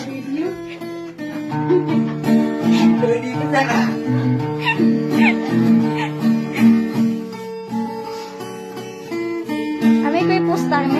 Video. Hindi kita na. Kami ko i-postar mo.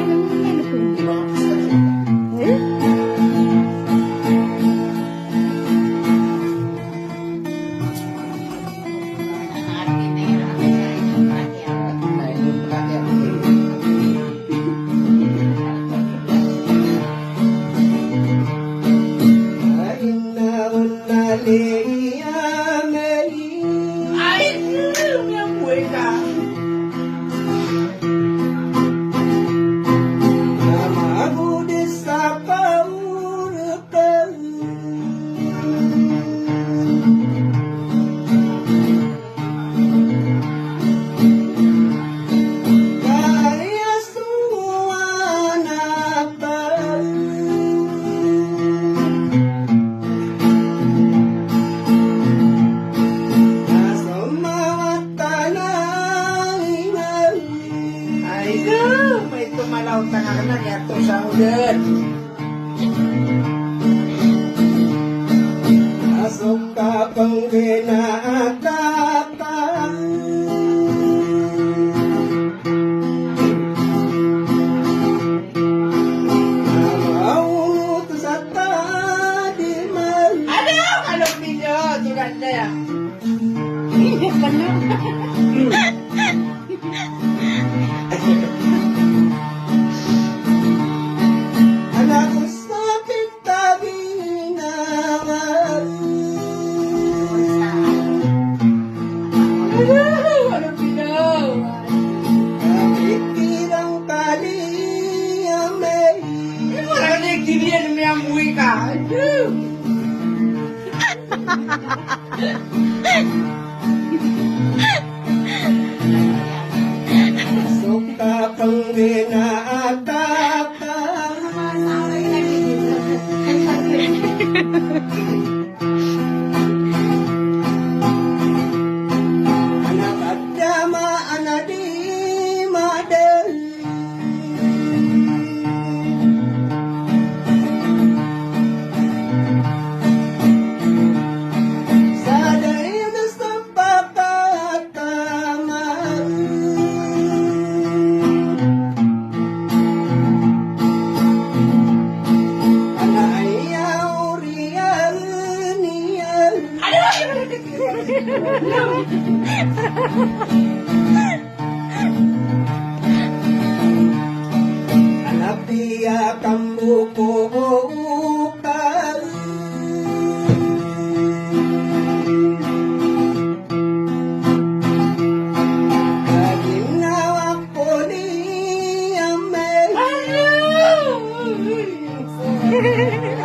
May tumalaw tanga na yato sa ulan. Asok ka pang ginakatan. Amaw sa tadiman. Ano ninyo? Tulad na yan. Hindi pa na. Anak ko sa pitabi naman. Ano pinaw? Kahit pirang kaliyame. Wala ka na ikiliyan na may amuwi ka. Suka pang ginaatakang. Anak at dama, anak di madal. Sa dayo na sa pagkataman. Anak ayaw riyan niyan. Anak dia kamu bukan. Kaginawak ko niyamen.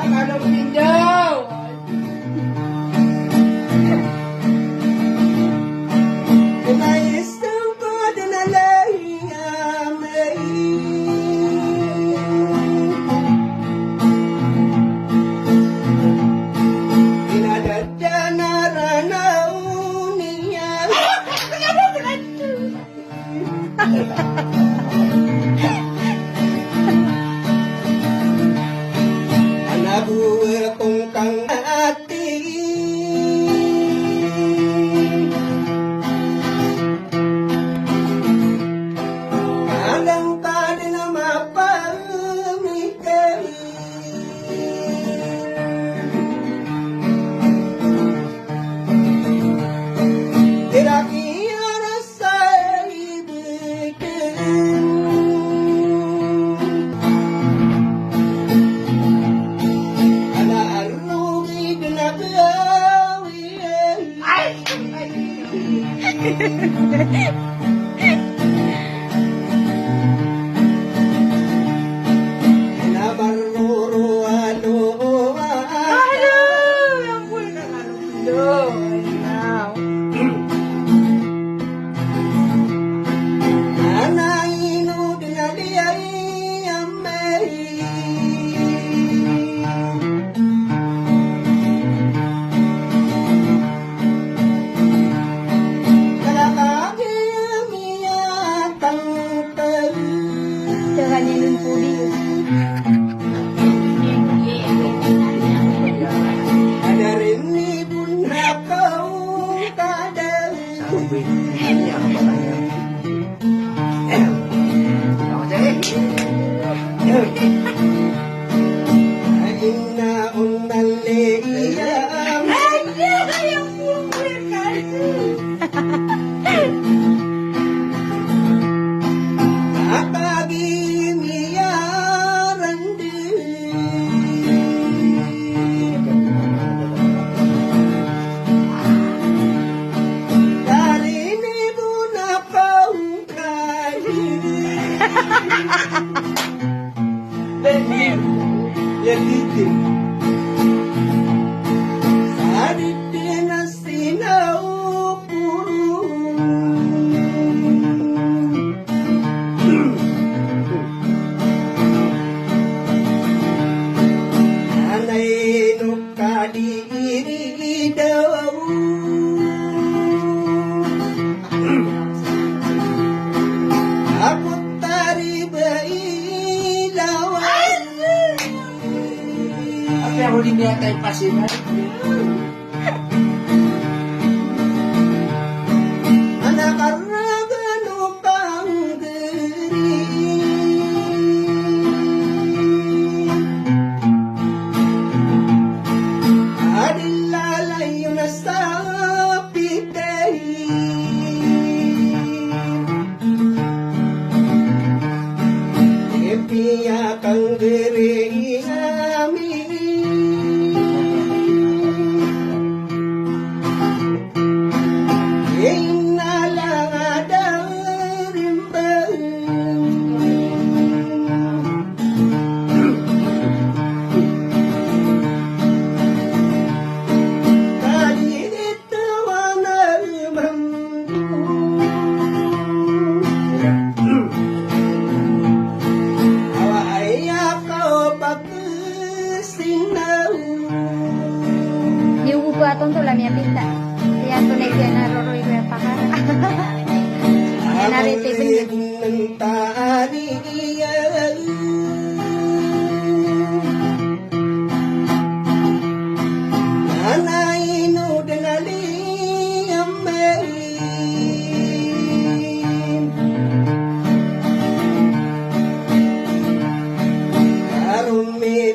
Ang anong pindaw. Kumaisang ko dinalay dinadadya na ranaw niya. Inaon na liyam. Ayaw Kapag-imiyaran din. Darinibo na pangkain. Lelitin. Sariti na Nanay no kadiri daw. Ako tari ba ilawan? Apa yang udah niat tayo pasinan? Anak aragano pang diri. Adilalayo na sa pitay. Ipiya kang diri amin. Yung upo atong tulam yung pinta. Kaya tunay kaya naroroy ko yung pakar. Kaya narito yung ng tari. Nanay no denali amay. Karong may